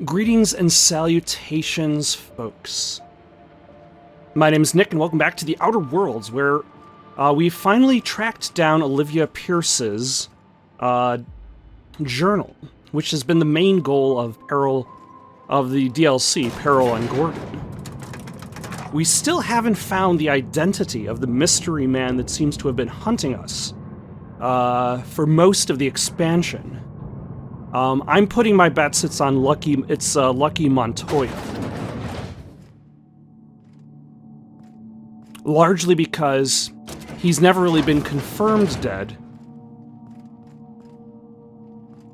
Greetings and salutations, folks. My name is Nick, and welcome back to the Outer Worlds, where we finally tracked down Olivia Pierce's journal, which has been the main goal of Peril, of the DLC, Peril and Gorgon. We still haven't found the identity of the mystery man that seems to have been hunting us for most of the expansion. I'm putting my bets it's Lucky Montoya. Largely because he's never really been confirmed dead,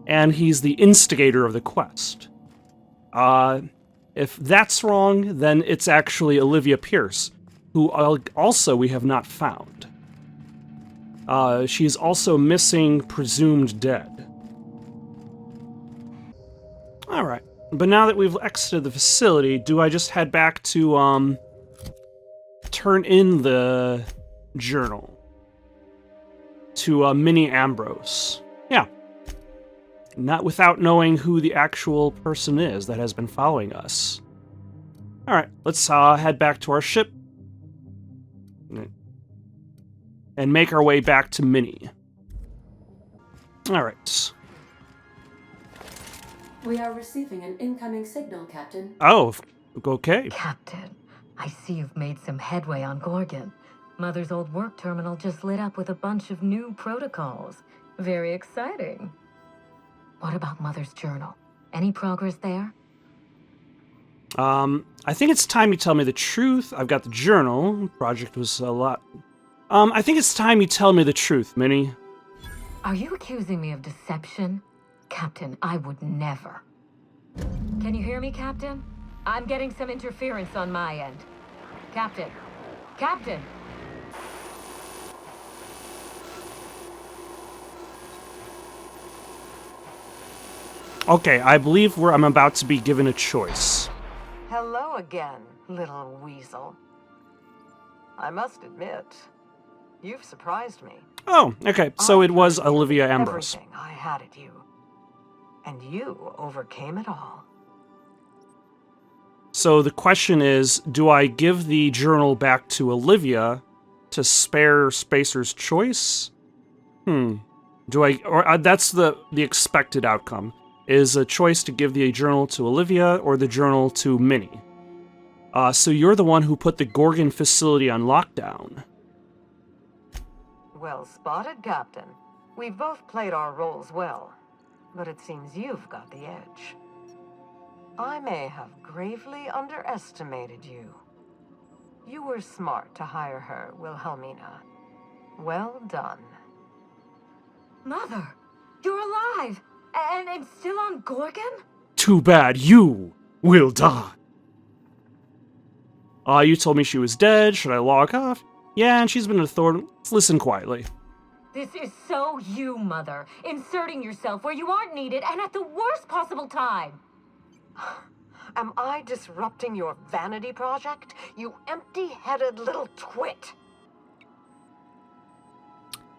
and he's the instigator of the quest. If that's wrong, then it's actually Olivia Pierce, who also we have not found. She's also missing, presumed dead. Alright, but now that we've exited the facility, do I just head back to, turn in the journal to, Minnie Ambrose? Yeah. Not without knowing who the actual person is that has been following us. Alright, let's, head back to our ship and make our way back to Minnie. Alright. We are receiving an incoming signal, Captain. Oh, okay. Captain, I see you've made some headway on Gorgon. Mother's old work terminal just lit up with a bunch of new protocols. Very exciting. What about Mother's journal? Any progress there? I think it's time you tell me the truth. I've got the journal. Project was a lot. I think it's time you tell me the truth, Minnie. Are you accusing me of deception? Captain, I would never. Can you hear me, Captain? I'm getting some interference on my end. Captain! Captain! Okay, I believe I'm about to be given a choice. Hello again, little weasel. I must admit, you've surprised me. Oh, okay, so it was Olivia Ambrose. Everything I had at you. And you overcame it all. So the question is, do I give the journal back to Olivia to spare Spacer's choice? Do I, or that's the expected outcome, is a choice to give the journal to Olivia or the journal to Minnie. So you're the one who put the Gorgon facility on lockdown. Well spotted, Captain. We've both played our roles well. But it seems you've got the edge. I may have gravely underestimated you. You were smart to hire her, Wilhelmina. Well done. Mother! You're alive! And still on Gorgon? Too bad you will die. You told me she was dead. Should I log off? Yeah, and she's been a thorn. Let's listen quietly. This is so you, Mother. Inserting yourself where you aren't needed and at the worst possible time. Am I disrupting your vanity project? You empty-headed little twit.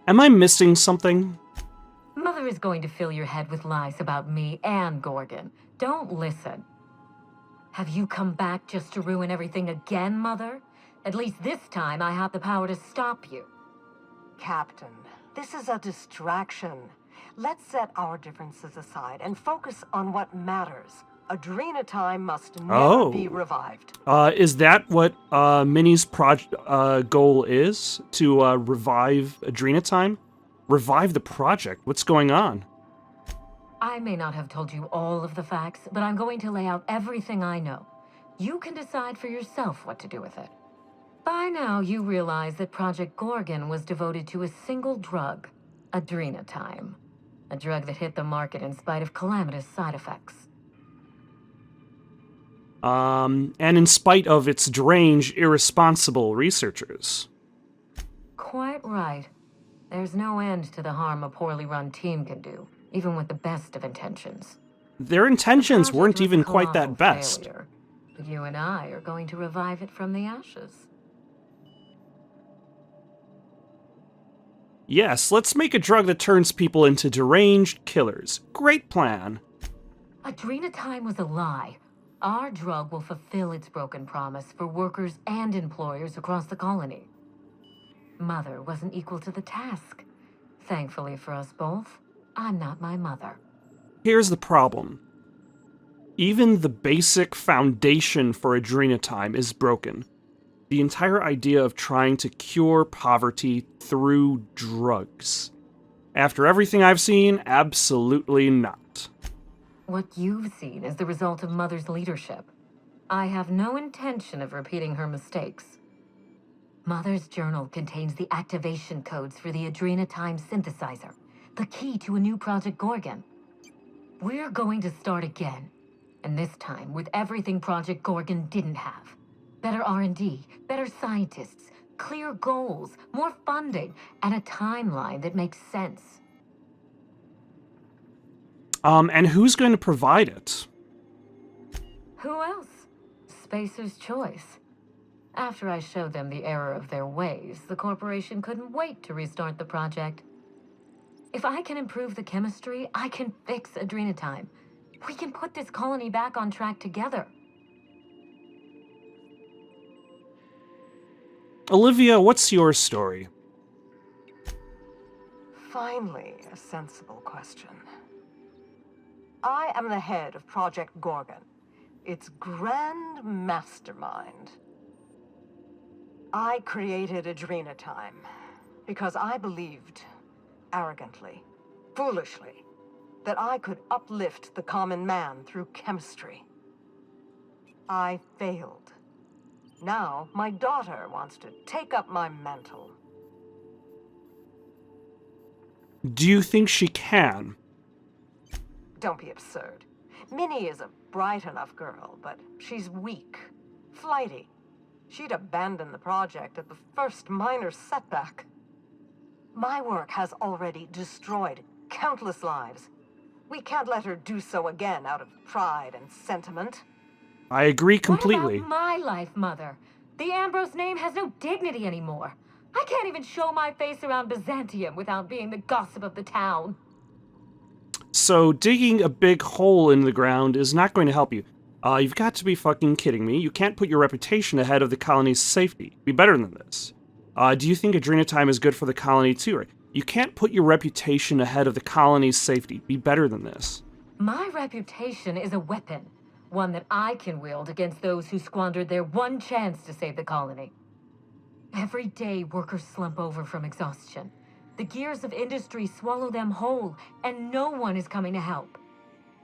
Am I missing something? Mother is going to fill your head with lies about me and Gorgon. Don't listen. Have you come back just to ruin everything again, Mother? At least this time I have the power to stop you. Captain, this is a distraction. Let's set our differences aside and focus on what matters. Adrena time must never be revived. Is that what Minnie's goal is? To revive Adrena time? Revive the project? What's going on? I may not have told you all of the facts, but I'm going to lay out everything I know. You can decide for yourself what to do with it. By now, you realize that Project Gorgon was devoted to a single drug, Adrena time. A drug that hit the market in spite of calamitous side effects. And in spite of its deranged, irresponsible researchers. Quite right. There's no end to the harm a poorly run team can do, even with the best of intentions. Their intentions weren't even quite that best. Failure, but you and I are going to revive it from the ashes. Yes, let's make a drug that turns people into deranged killers. Great plan. Adrenatime was a lie. Our drug will fulfill its broken promise for workers and employers across the colony. Mother wasn't equal to the task. Thankfully for us both, I'm not my mother. Here's the problem. Even the basic foundation for Adrenatime is broken. The entire idea of trying to cure poverty through drugs. After everything I've seen, absolutely not. What you've seen is the result of Mother's leadership. I have no intention of repeating her mistakes. Mother's journal contains the activation codes for the Adrenatime synthesizer, the key to a new Project Gorgon. We're going to start again, and this time with everything Project Gorgon didn't have. Better R&D, better scientists, clear goals, more funding, and a timeline that makes sense. And who's going to provide it? Who else? Spacer's Choice. After I showed them the error of their ways, the corporation couldn't wait to restart the project. If I can improve the chemistry, I can fix Adrenatime. We can put this colony back on track together. Olivia, what's your story? Finally, a sensible question. I am the head of Project Gorgon, its grand mastermind. I created Adrenatime because I believed, arrogantly, foolishly, that I could uplift the common man through chemistry. I failed. Now, my daughter wants to take up my mantle. Do you think she can? Don't be absurd. Minnie is a bright enough girl, but she's weak, flighty. She'd abandon the project at the first minor setback. My work has already destroyed countless lives. We can't let her do so again out of pride and sentiment. I agree completely. What about my life, Mother? The Ambrose name has no dignity anymore. I can't even show my face around Byzantium without being the gossip of the town. So digging a big hole in the ground is not going to help you. You've got to be fucking kidding me. You can't put your reputation ahead of the colony's safety. Be better than this. Do you think Adrenatime is good for the colony too? Right? You can't put your reputation ahead of the colony's safety. Be better than this. My reputation is a weapon. One that I can wield against those who squandered their one chance to save the colony. Every day, workers slump over from exhaustion. The gears of industry swallow them whole, and no one is coming to help.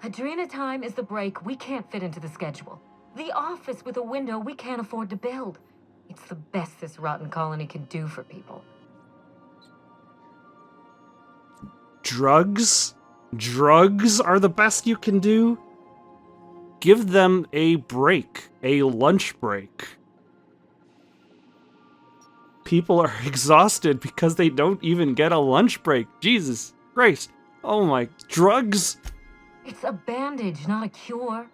Adrenatime is the break we can't fit into the schedule. The office with a window we can't afford to build. It's the best this rotten colony can do for people. Drugs? Drugs are the best you can do? Give them a break. A lunch break. People are exhausted because they don't even get a lunch break. Jesus Christ. Oh my... Drugs? It's a bandage, not a cure.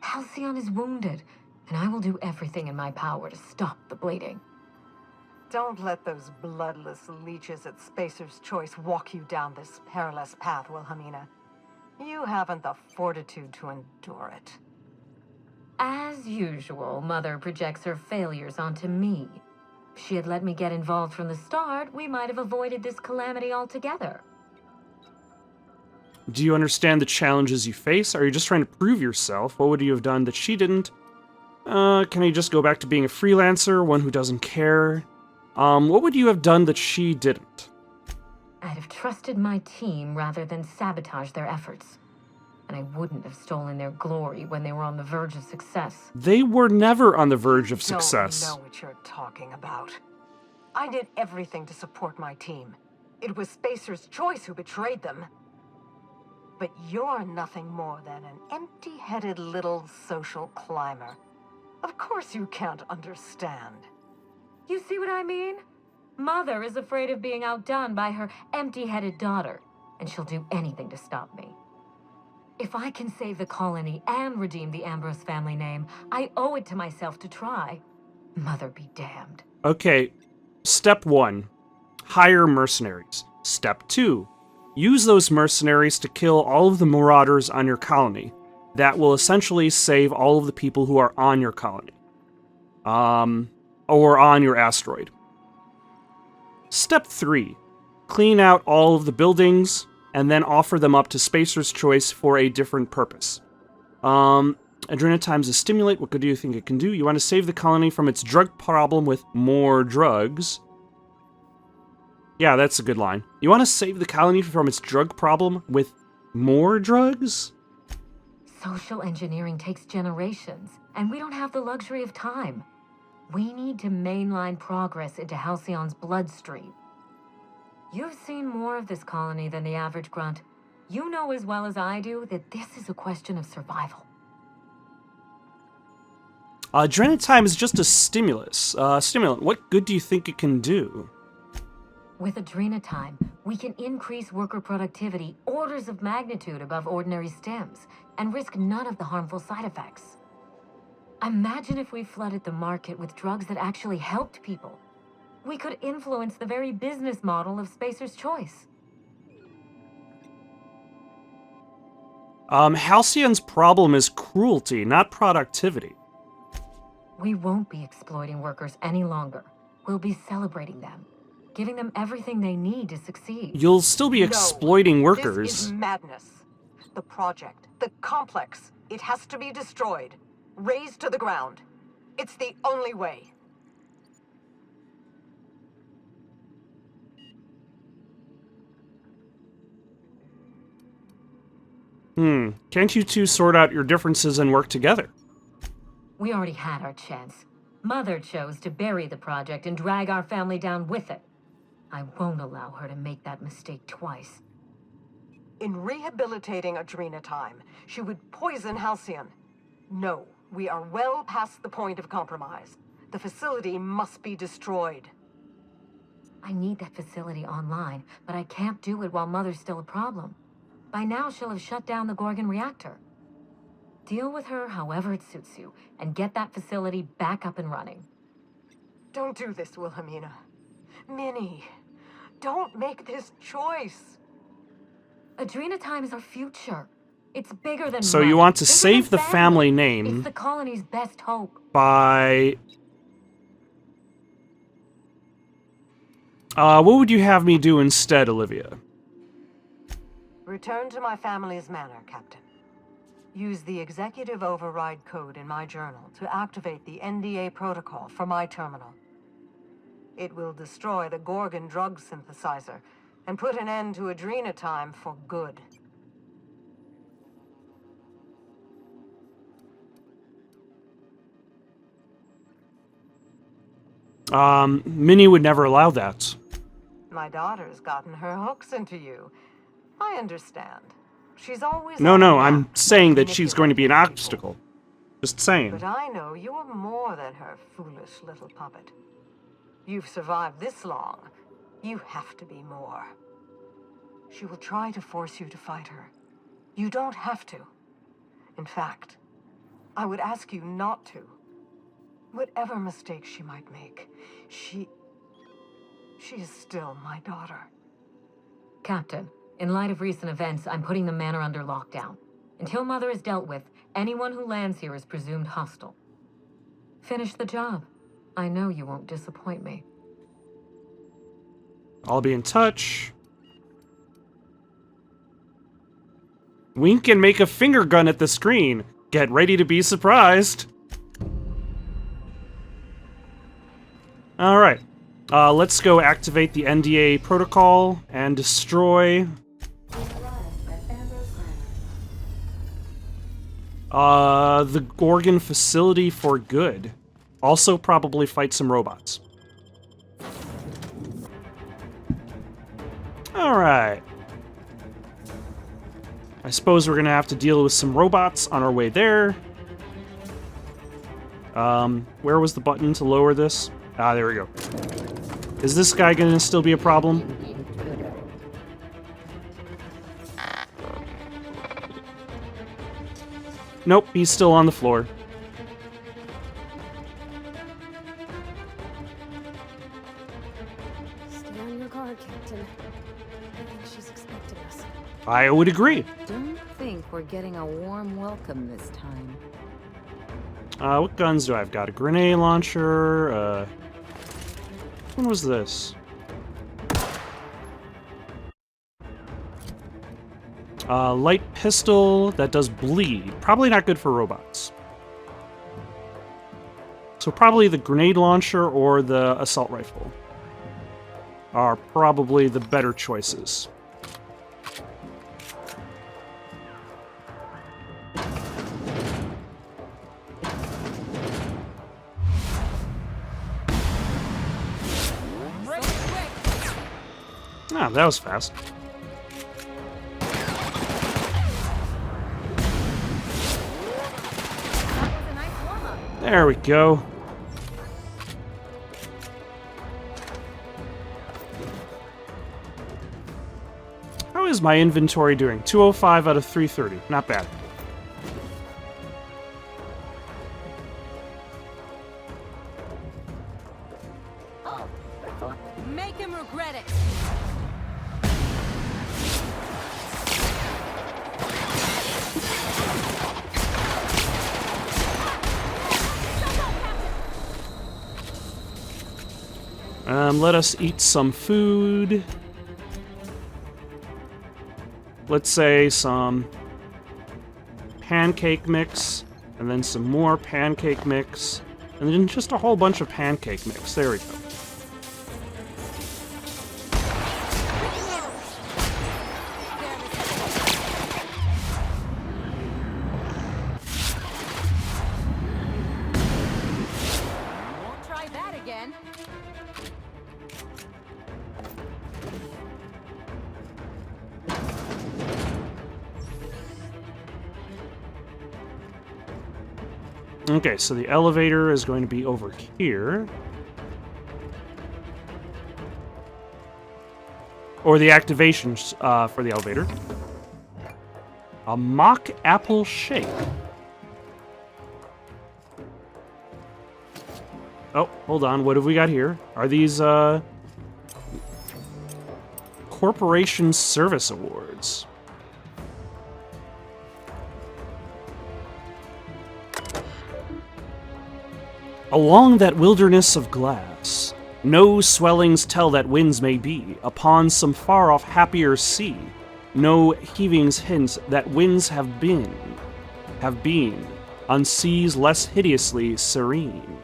Halcyon is wounded, and I will do everything in my power to stop the bleeding. Don't let those bloodless leeches at Spacer's Choice walk you down this perilous path, Wilhelmina. You haven't the fortitude to endure it. As usual, Mother projects her failures onto me. If she had let me get involved from the start, we might have avoided this calamity altogether. Do you understand the challenges you face? Are you just trying to prove yourself? What would you have done that she didn't? Can you just go back to being a freelancer, one who doesn't care? What would you have done that she didn't? I'd have trusted my team rather than sabotage their efforts. And I wouldn't have stolen their glory when they were on the verge of success. They were never on the verge of success. Don't know what you're talking about. I did everything to support my team. It was Spacer's Choice who betrayed them. But you're nothing more than an empty-headed little social climber. Of course you can't understand. You see what I mean? Mother is afraid of being outdone by her empty-headed daughter, and she'll do anything to stop me. If I can save the colony and redeem the Ambrose family name, I owe it to myself to try. Mother be damned. Okay, step 1. Hire mercenaries. Step 2. Use those mercenaries to kill all of the marauders on your colony. that will essentially save all of the people who are on your colony. Or on your asteroid. Step 3. Clean out all of the buildings, and then offer them up to Spacer's Choice for a different purpose. Adrenatine's a stimulate. What good do you think it can do? You want to save the colony from its drug problem with more drugs. Yeah, that's a good line. You want to save the colony from its drug problem with more drugs? Social engineering takes generations, and we don't have the luxury of time. We need to mainline progress into Halcyon's bloodstream. You've seen more of this colony than the average grunt. You know as well as I do that this is a question of survival. Adrenatime is just a stimulant. What good do you think it can do? With Adrenatime, we can increase worker productivity orders of magnitude above ordinary stims and risk none of the harmful side effects. Imagine if we flooded the market with drugs that actually helped people. We could influence the very business model of Spacer's Choice. Halcyon's problem is cruelty, not productivity. We won't be exploiting workers any longer. We'll be celebrating them, giving them everything they need to succeed. You'll still be exploiting workers. This is madness. The project, the complex, it has to be destroyed. Razed to the ground. It's the only way. Can't you two sort out your differences and work together? We already had our chance. Mother chose to bury the project and drag our family down with it. I won't allow her to make that mistake twice. In rehabilitating Adrenatime, she would poison Halcyon. No, we are well past the point of compromise. The facility must be destroyed. I need that facility online, but I can't do it while Mother's still a problem. By now, she'll have shut down the Gorgon reactor. Deal with her however it suits you, and get that facility back up and running. Don't do this, Wilhelmina. Minnie, don't make this choice. Adrenatime is our future. It's bigger than So money. you want to Bigger save than the family name It's the colony's best hope. by... what would you have me do instead, Olivia? Return to my family's manor, Captain. Use the executive override code in my journal to activate the NDA protocol for my terminal. It will destroy the Gorgon drug synthesizer and put an end to Adrenatime for good. Minnie would never allow that. My daughter's gotten her hooks into you. I understand. She's always... No, on I'm that, saying that she's going to be an manipulating obstacle. people. Just saying. But I know you are more than her foolish little puppet. You've survived this long. You have to be more. She will try to force you to fight her. You don't have to. In fact, I would ask you not to. Whatever mistakes she might make, she is still my daughter. Captain, in light of recent events, I'm putting the manor under lockdown. Until Mother is dealt with, anyone who lands here is presumed hostile. Finish the job. I know you won't disappoint me. I'll be in touch. Wink and make a finger gun at the screen. Get ready to be surprised. Alright. Let's go activate the NDA protocol and destroy... We arrived at Ambrose Manor. the Gorgon facility for good. Also probably fight some robots. Alright. I suppose we're gonna have to deal with some robots on our way there. Where was the button to lower this? Ah, there we go. Is this guy gonna still be a problem? Nope, he's still on the floor. Stay on your guard, Captain. I think she's expecting us. I would agree. Don't think we're we're getting a warm welcome this time. What guns do I have? Got a grenade launcher, when was this? Light pistol that does bleed. Probably not good for robots. So probably the grenade launcher or the assault rifle are probably the better choices. Ah, that was fast. There we go. How is my inventory doing? 205 out of 330. Not bad. Make him regret it. Let us eat some food. Let's say some pancake mix, and then some more pancake mix, and then just a whole bunch of pancake mix. There we go. Won't try that again. Okay, so the elevator is going to be over here. Or the activations for the elevator. A mock apple shake. Oh, hold on. What have we got here? Are these, Corporation Service Awards? Along that wilderness of glass, no swellings tell that winds may be upon some far-off happier sea. No heavings hint that winds have been on seas less hideously serene.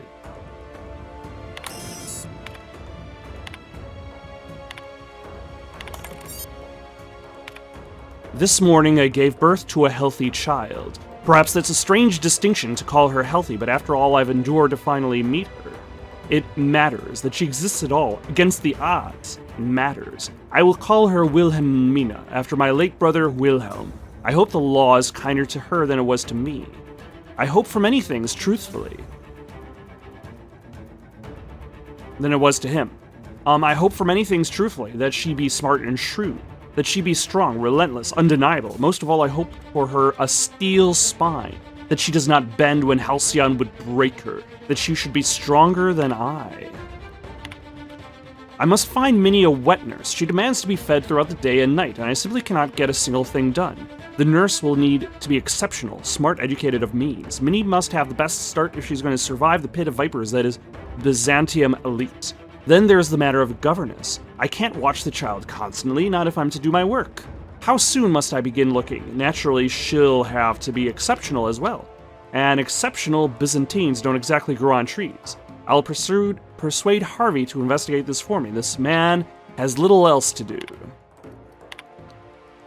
This morning I gave birth to a healthy child. Perhaps that's a strange distinction to call her healthy, but after all I've endured to finally meet her, it matters that she exists at all, against the odds. It matters. I will call her Wilhelmina, after my late brother Wilhelm. I hope the law is kinder to her than it was to me. I hope for many things, truthfully, than it was to him. I hope for many things, truthfully, that she be smart and shrewd. That she be strong, relentless, undeniable. Most of all, I hope for her a steel spine. That she does not bend when Halcyon would break her. That she should be stronger than I. I must find Minnie a wet nurse. She demands to be fed throughout the day and night, and I simply cannot get a single thing done. The nurse will need to be exceptional, smart, educated of means. Minnie must have the best start if she's going to survive the pit of vipers that is Byzantium elite. Then there's the matter of governess. I can't watch the child constantly, not if I'm to do my work. How soon must I begin looking? Naturally, she'll have to be exceptional as well. And exceptional Byzantines don't exactly grow on trees. I'll persuade Harvey to investigate this for me. This man has little else to do.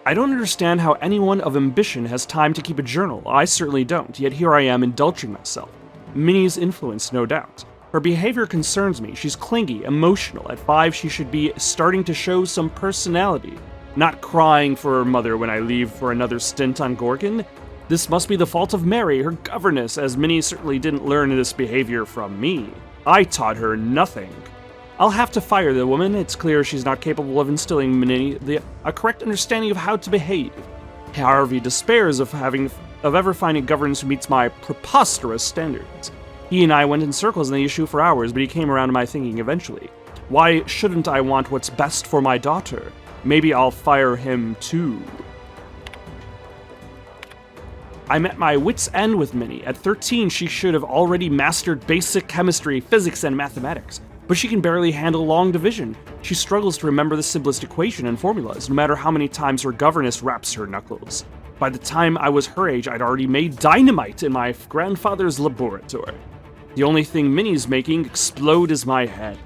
I don't understand how anyone of ambition has time to keep a journal. I certainly don't, yet here I am indulging myself. Minnie's influence, no doubt. Her behavior concerns me. She's clingy, emotional. At 5, she should be starting to show some personality. Not crying for her mother when I leave for another stint on Gorgon. This must be the fault of Mary, her governess, as Minnie certainly didn't learn this behavior from me. I taught her nothing. I'll have to fire the woman. It's clear she's not capable of instilling Minnie a correct understanding of how to behave. Harvey despairs of ever finding a governess who meets my preposterous standards. He and I went in circles on the issue for hours, but he came around to my thinking eventually. Why shouldn't I want what's best for my daughter? Maybe I'll fire him too. I'm at my wit's end with Minnie. At 13, she should have already mastered basic chemistry, physics, and mathematics. But she can barely handle long division. She struggles to remember the simplest equation and formulas, no matter how many times her governess raps her knuckles. By the time I was her age, I'd already made dynamite in my grandfather's laboratory. The only thing Minnie's making explode is my head.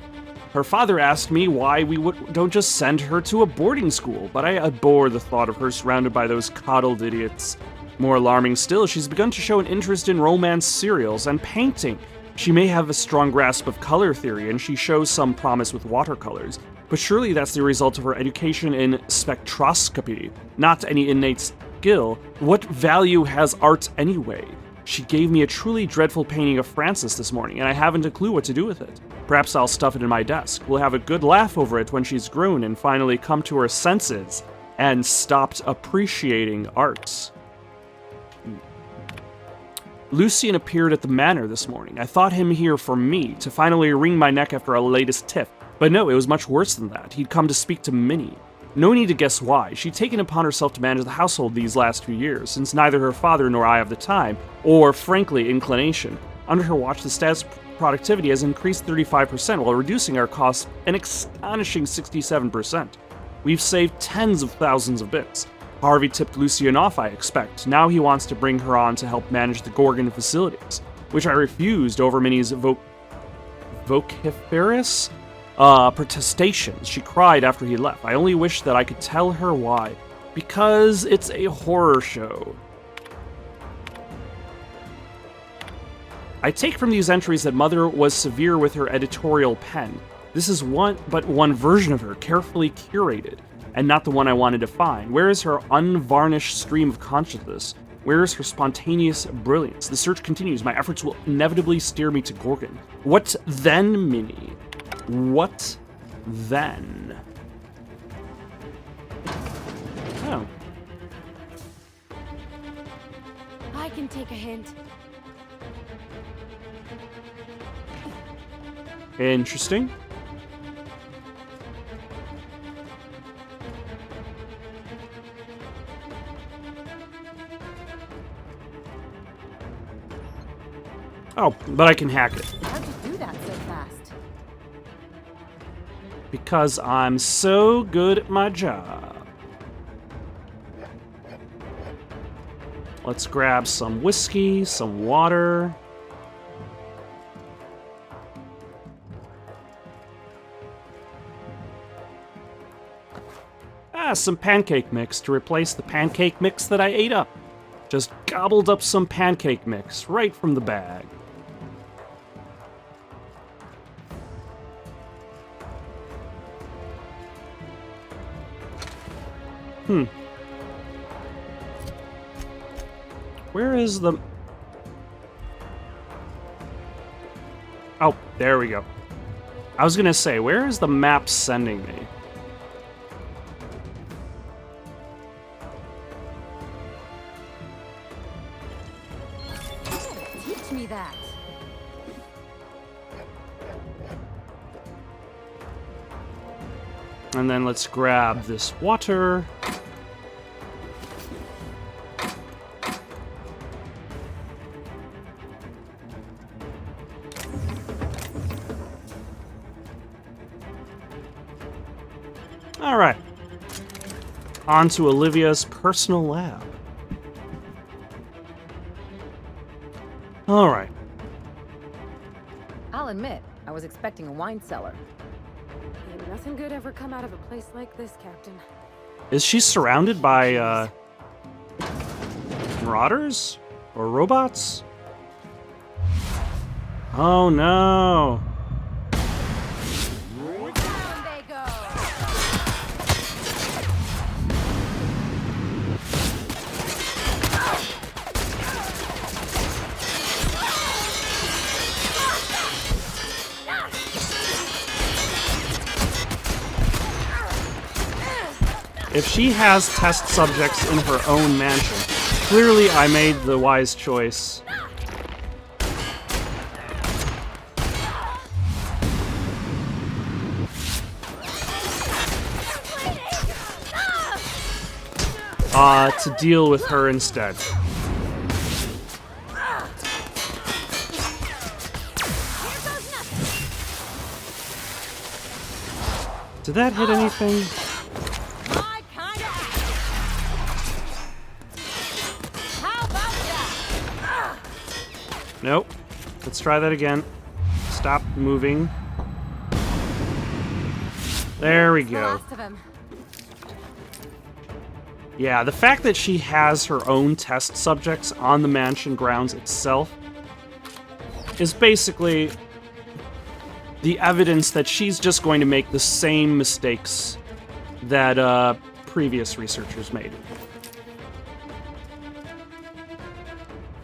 Her father asked me why we don't just send her to a boarding school, but I abhor the thought of her surrounded by those coddled idiots. More alarming still, she's begun to show an interest in romance serials and painting. She may have a strong grasp of color theory, and she shows some promise with watercolors, but surely that's the result of her education in spectroscopy, not any innate skill. What value has art anyway? She gave me a truly dreadful painting of Francis this morning, and I haven't a clue what to do with it. Perhaps I'll stuff it in my desk. We'll have a good laugh over it when she's grown and finally come to her senses and stopped appreciating art. Lucian appeared at the manor this morning. I thought him here for me, to finally wring my neck after our latest tiff. But no, it was much worse than that. He'd come to speak to Minnie. No need to guess why. She'd taken upon herself to manage the household these last few years, since neither her father nor I have the time, or, frankly, inclination. Under her watch, the staff's productivity has increased 35%, while reducing our costs an astonishing 67%. We've saved tens of thousands of bits. Harvey tipped Lucian off, I expect. Now he wants to bring her on to help manage the Gorgon facilities, which I refused over Minnie's vociferous protestations. She cried after he left. I only wish that I could tell her why. Because it's a horror show. I take from these entries that Mother was severe with her editorial pen. This is but one version of her, carefully curated, and not the one I wanted to find. Where is her unvarnished stream of consciousness? Where is her spontaneous brilliance? The search continues. My efforts will inevitably steer me to Gorgon. What then, Minnie? What then? Oh. I can take a hint. Interesting. Oh, but I can hack it. How'd you do that so fast? Because I'm so good at my job. Let's grab some whiskey, some water. Some pancake mix to replace the pancake mix that I ate up. Just gobbled up some pancake mix right from the bag. Where is the... Oh, there we go. I was gonna say, where is the map sending me? Teach me that. And then let's grab this water. All right. On to Olivia's personal lab. All right. I'll admit, I was expecting a wine cellar. Ain't nothing good ever come out of a place like this, Captain. Is she surrounded by, marauders? Or robots? Oh no. Down they go. If she has test subjects in her own mansion, clearly I made the wise choice. To deal with her instead. Did that hit anything? My kind of How about that? Nope. Let's try that again. Stop moving. There we The go. last of him. Yeah, the fact that she has her own test subjects on the mansion grounds itself is basically the evidence that she's just going to make the same mistakes that previous researchers made.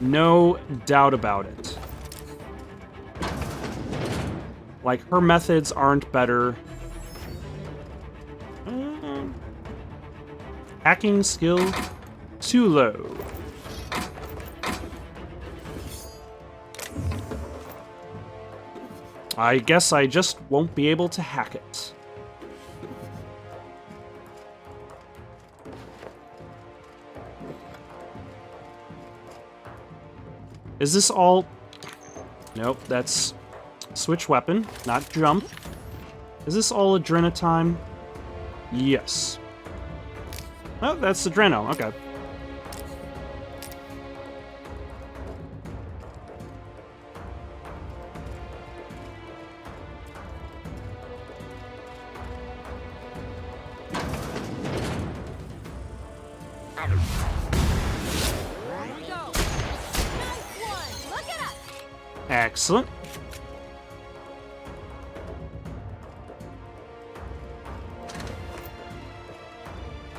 No doubt about it. Like, her methods aren't better. Hacking skill too low. I guess I just won't be able to hack it. Is this all... Nope, that's switch weapon, not jump. Is this all Adrenatime? Yes. Oh, that's Adreno, okay. Excellent.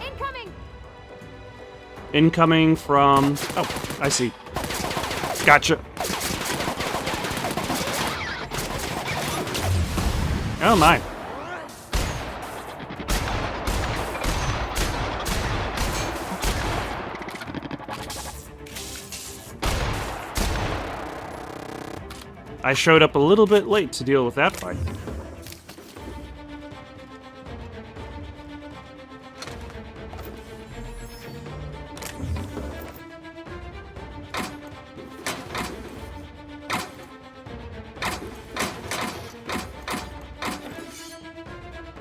Incoming. Incoming from... Oh, I see. Gotcha. Oh my. I showed up a little bit late to deal with that fight.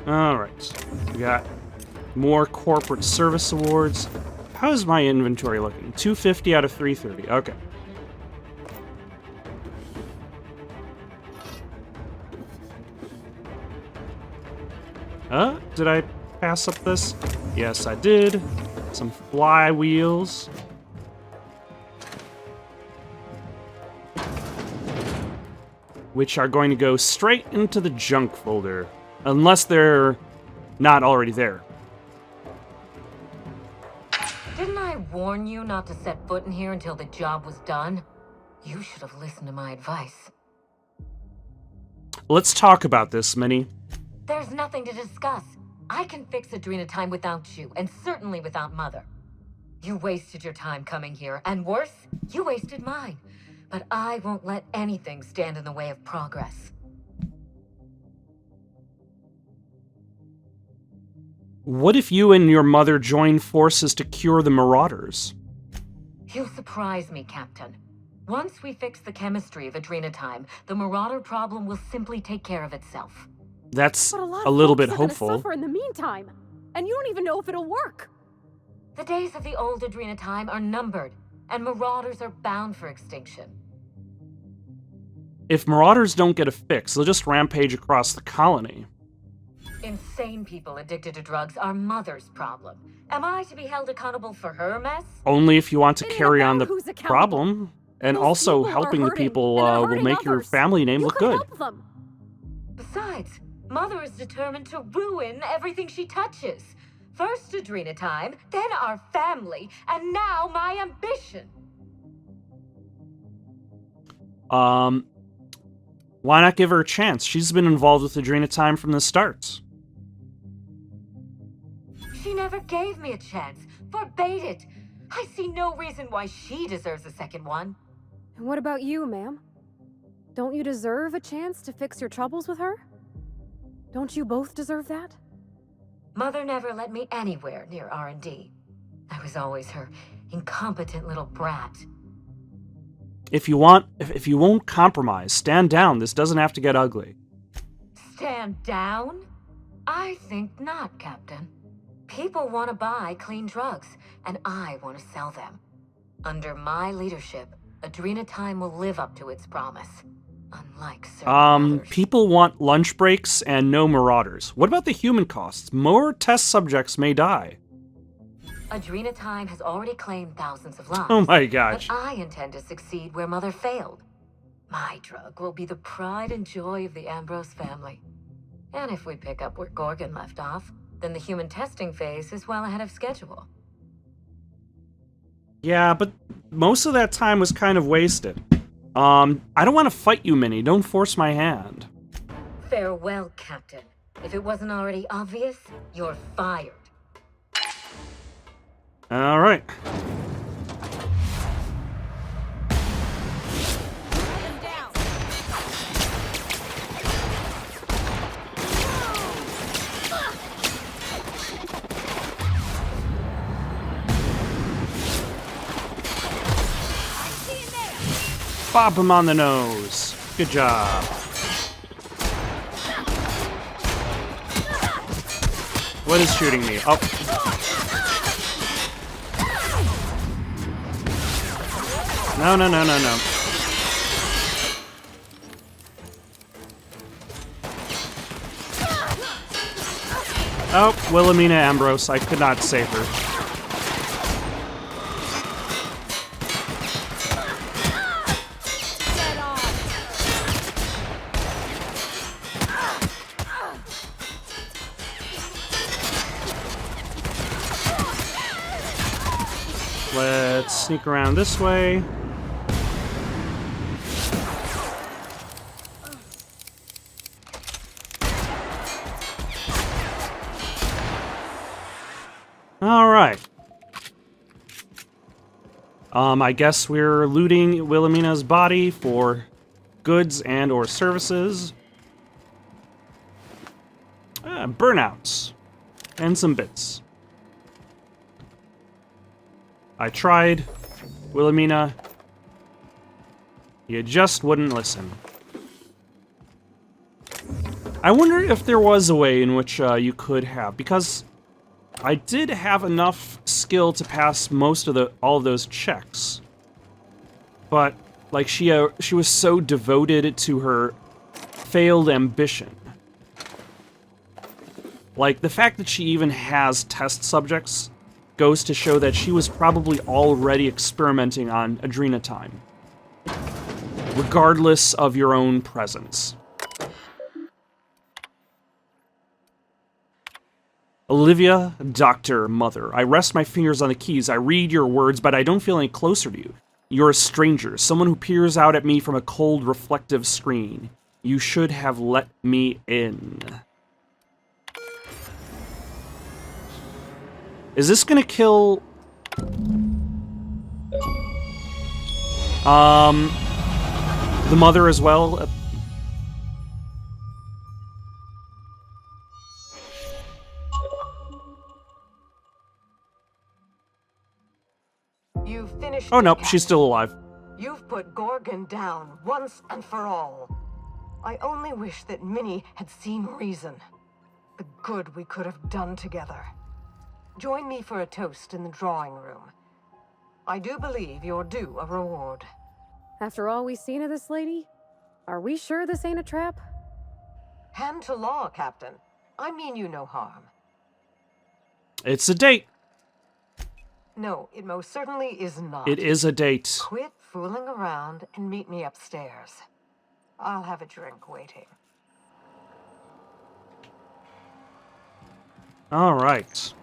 Alright. We got more corporate service awards. How's my inventory looking? 250 out of 330. Okay. Did I pass up this? Yes, I did. Some flywheels. Which are going to go straight into the junk folder. Unless they're not already there. Didn't I warn you not to set foot in here until the job was done? You should have listened to my advice. Let's talk about this, Minnie. There's nothing to discuss. I can fix Adrenatime without you, and certainly without Mother. You wasted your time coming here, and worse, you wasted mine. But I won't let anything stand in the way of progress. What if you and your mother join forces to cure the Marauders? You surprise me, Captain. Once we fix the chemistry of Adrenatime, the Marauder problem will simply take care of itself. That's But a little bit folks are gonna hopeful. suffer in the meantime, and you don't even know if it'll work. The days of the old Adrenatime are numbered, and Marauders are bound for extinction. If Marauders don't get a fix, they'll just rampage across the colony. Insane people addicted to drugs are Mother's problem. Am I to be held accountable for her mess? Only if you want to It ain't carry on about the who's accountable. problem. And Those also, people are helping the hurting, people and they're will hurting make your others. family name You look could good. help them. Besides, Mother is determined to ruin everything she touches. First Adrenatime, then our family, and now my ambition. Why not give her a chance? She's been involved with Adrenatime from the start. She never gave me a chance, forbade it. I see no reason why she deserves a second one. And what about you, ma'am? Don't you deserve a chance to fix your troubles with her? Don't you both deserve that? Mother never let me anywhere near R&D. I was always her incompetent little brat. If you won't compromise, stand down. This doesn't have to get ugly. Stand down? I think not, Captain. People want to buy clean drugs, and I want to sell them. Under my leadership, Adrenatime will live up to its promise. Unlike certain others. People want lunch breaks and no marauders. What about the human costs? More test subjects may die. Adrenatime has already claimed thousands of lives. Oh my gosh. But I intend to succeed where Mother failed. My drug will be the pride and joy of the Ambrose family. And if we pick up where Gorgon left off, then the human testing phase is well ahead of schedule. Yeah, but most of that time was kind of wasted. I don't want to fight you, Minnie. Don't force my hand. Farewell, Captain. If it wasn't already obvious, you're fired. All right. Them down. See you there. Bop him on the nose. Good job. What is shooting me? Oh. No, no, no, no, no. Oh, Wilhelmina Ambrose. I could not save her. Get on. Let's sneak around this way. All right. I guess we're looting Wilhelmina's body for goods and or services. Burnouts. And some bits. I tried, Wilhelmina. You just wouldn't listen. I wonder if there was a way in which you could have, because I did have enough skill to pass most of all of those checks. But like she was so devoted to her failed ambition. Like the fact that she even has test subjects goes to show that she was probably already experimenting on Adrenatime, regardless of your own presence. Olivia, Doctor, Mother, I rest my fingers on the keys. I read your words, but I don't feel any closer to you. You're a stranger, someone who peers out at me from a cold, reflective screen. You should have let me in. Is this gonna kill... the mother as well? You've finished. Oh, it, nope, Captain. she's still alive. You've put Gorgon down once and for all. I only wish that Minnie had seen reason. The good we could have done together. Join me for a toast in the drawing room. I do believe you're due a reward. After all we've seen of this lady, are we sure this ain't a trap? Hand to law, Captain. I mean you no harm. It's a date. No, it most certainly is not. It is a date. Quit fooling around and meet me upstairs. I'll have a drink waiting. All right.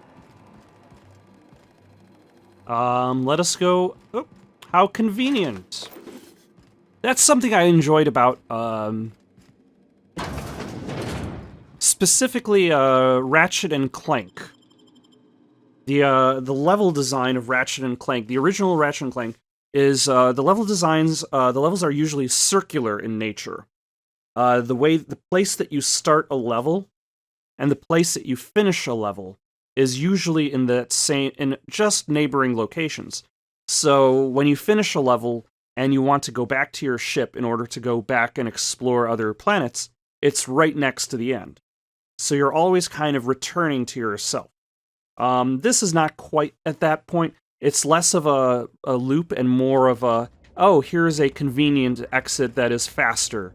Let us go. Oh, how convenient. That's something I enjoyed about, specifically, Ratchet and Clank. The level design of Ratchet and Clank, the original Ratchet and Clank, is, the level designs, the levels are usually circular in nature. The place that you start a level and the place that you finish a level is usually in just neighboring locations. So when you finish a level and you want to go back to your ship in order to go back and explore other planets, it's right next to the end. so you're always kind of returning to yourself. This is not quite at that point. It's less of a loop and more of a, oh, here's a convenient exit that is faster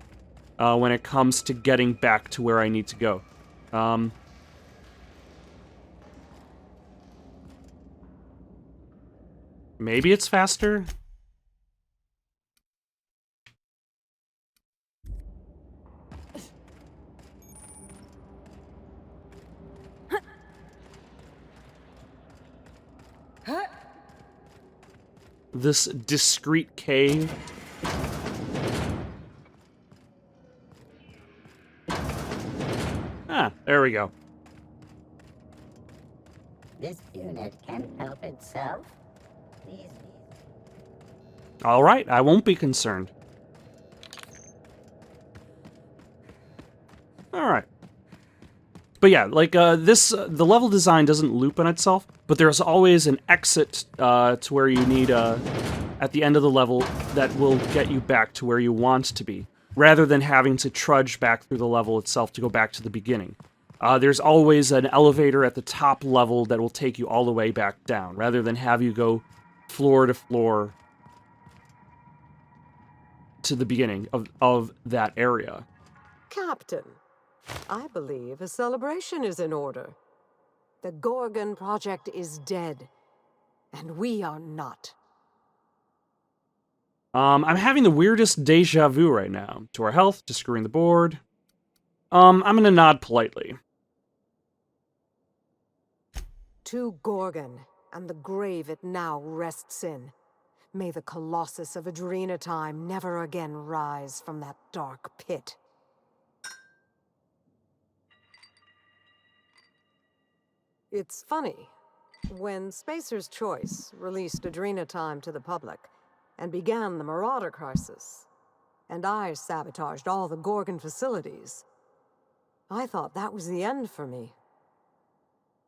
when it comes to getting back to where I need to go. Maybe it's faster? This discreet cave. Ah, there we go. This unit can help itself. Please. All right, I won't be concerned. All right. But yeah, like the level design doesn't loop on itself, but there's always an exit to where you need at the end of the level that will get you back to where you want to be, rather than having to trudge back through the level itself to go back to the beginning. There's always an elevator at the top level that will take you all the way back down, rather than have you go floor to floor to the beginning of that area. Captain, I believe a celebration is in order. The Gorgon project is dead, and we are not. I'm having the weirdest deja vu right now. To our health, to screwing the board. I'm gonna nod politely. To Gorgon, and the grave it now rests in. May the Colossus of Adrenatime never again rise from that dark pit. It's funny. When Spacer's Choice released Adrenatime to the public and began the Marauder crisis, and I sabotaged all the Gorgon facilities, I thought that was the end for me.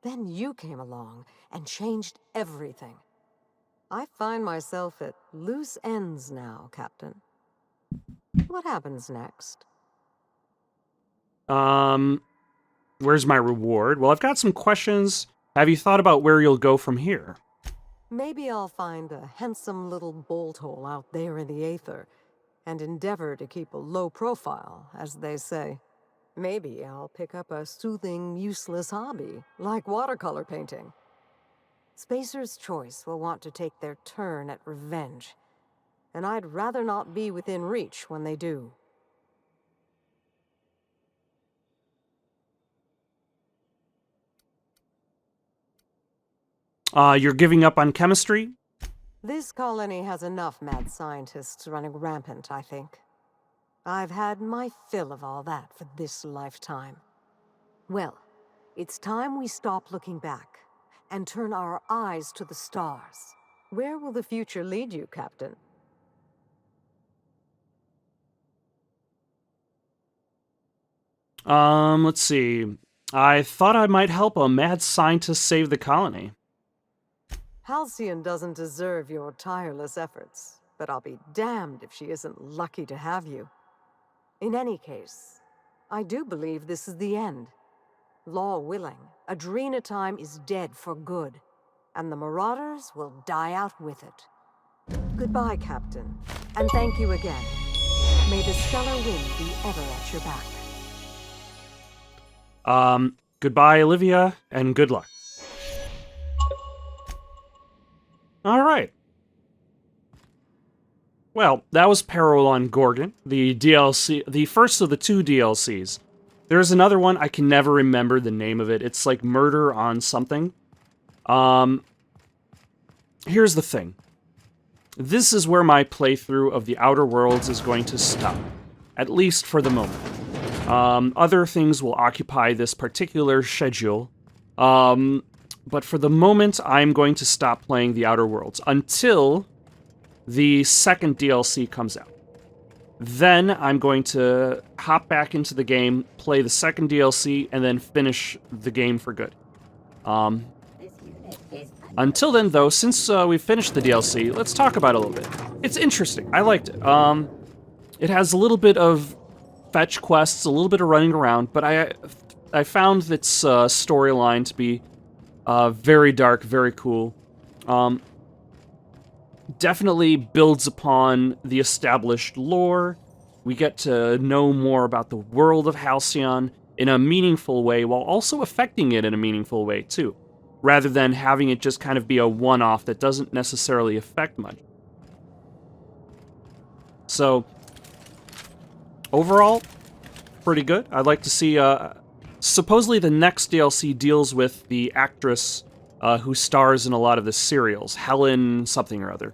Then you came along and changed everything. I find myself at loose ends now, Captain. What happens next? Where's my reward? Well, I've got some questions. Have you thought about where you'll go from here? Maybe I'll find a handsome little bolt hole out there in the aether and endeavor to keep a low profile, as they say. Maybe I'll pick up a soothing, useless hobby, like watercolor painting. Spacer's Choice will want to take their turn at revenge, and I'd rather not be within reach when they do. You're giving up on chemistry? This colony has enough mad scientists running rampant, I think. I've had my fill of all that for this lifetime. Well, it's time we stop looking back and turn our eyes to the stars. Where will the future lead you, Captain? Let's see. I thought I might help a mad scientist save the colony. Halcyon doesn't deserve your tireless efforts, but I'll be damned if she isn't lucky to have you. In any case, I do believe this is the end. Law willing, Adrenatime is dead for good, and the Marauders will die out with it. Goodbye, Captain, and thank you again. May the stellar wind be ever at your back. Goodbye, Olivia, and good luck. All right. Well, that was Peril on Gorgon, the DLC, the first of the 2 DLCs. There's another one, I can never remember the name of it. It's like Murder on something. Here's the thing. This is where my playthrough of the Outer Worlds is going to stop, at least for the moment. Other things will occupy this particular schedule, but for the moment, I'm going to stop playing the Outer Worlds until the second DLC comes out. Then I'm going to hop back into the game, play the second DLC, and then finish the game for good. Until then, though, since we've finished the DLC, let's talk about it a little bit. It's interesting. I liked it. It has a little bit of fetch quests, a little bit of running around, but I found its storyline to be very dark, very cool. Definitely builds upon the established lore. We get to know more about the world of Halcyon in a meaningful way, while also affecting it in a meaningful way, too, rather than having it just kind of be a one-off that doesn't necessarily affect much. So, overall, pretty good. I'd like to see, supposedly the next DLC deals with the actress who stars in a lot of the serials, Helen something or other.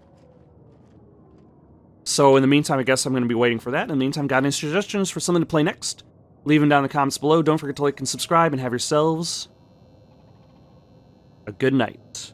So in the meantime, I guess I'm going to be waiting for that. In the meantime, got any suggestions for something to play next? Leave them down in the comments below. Don't forget to like and subscribe, and have yourselves a good night.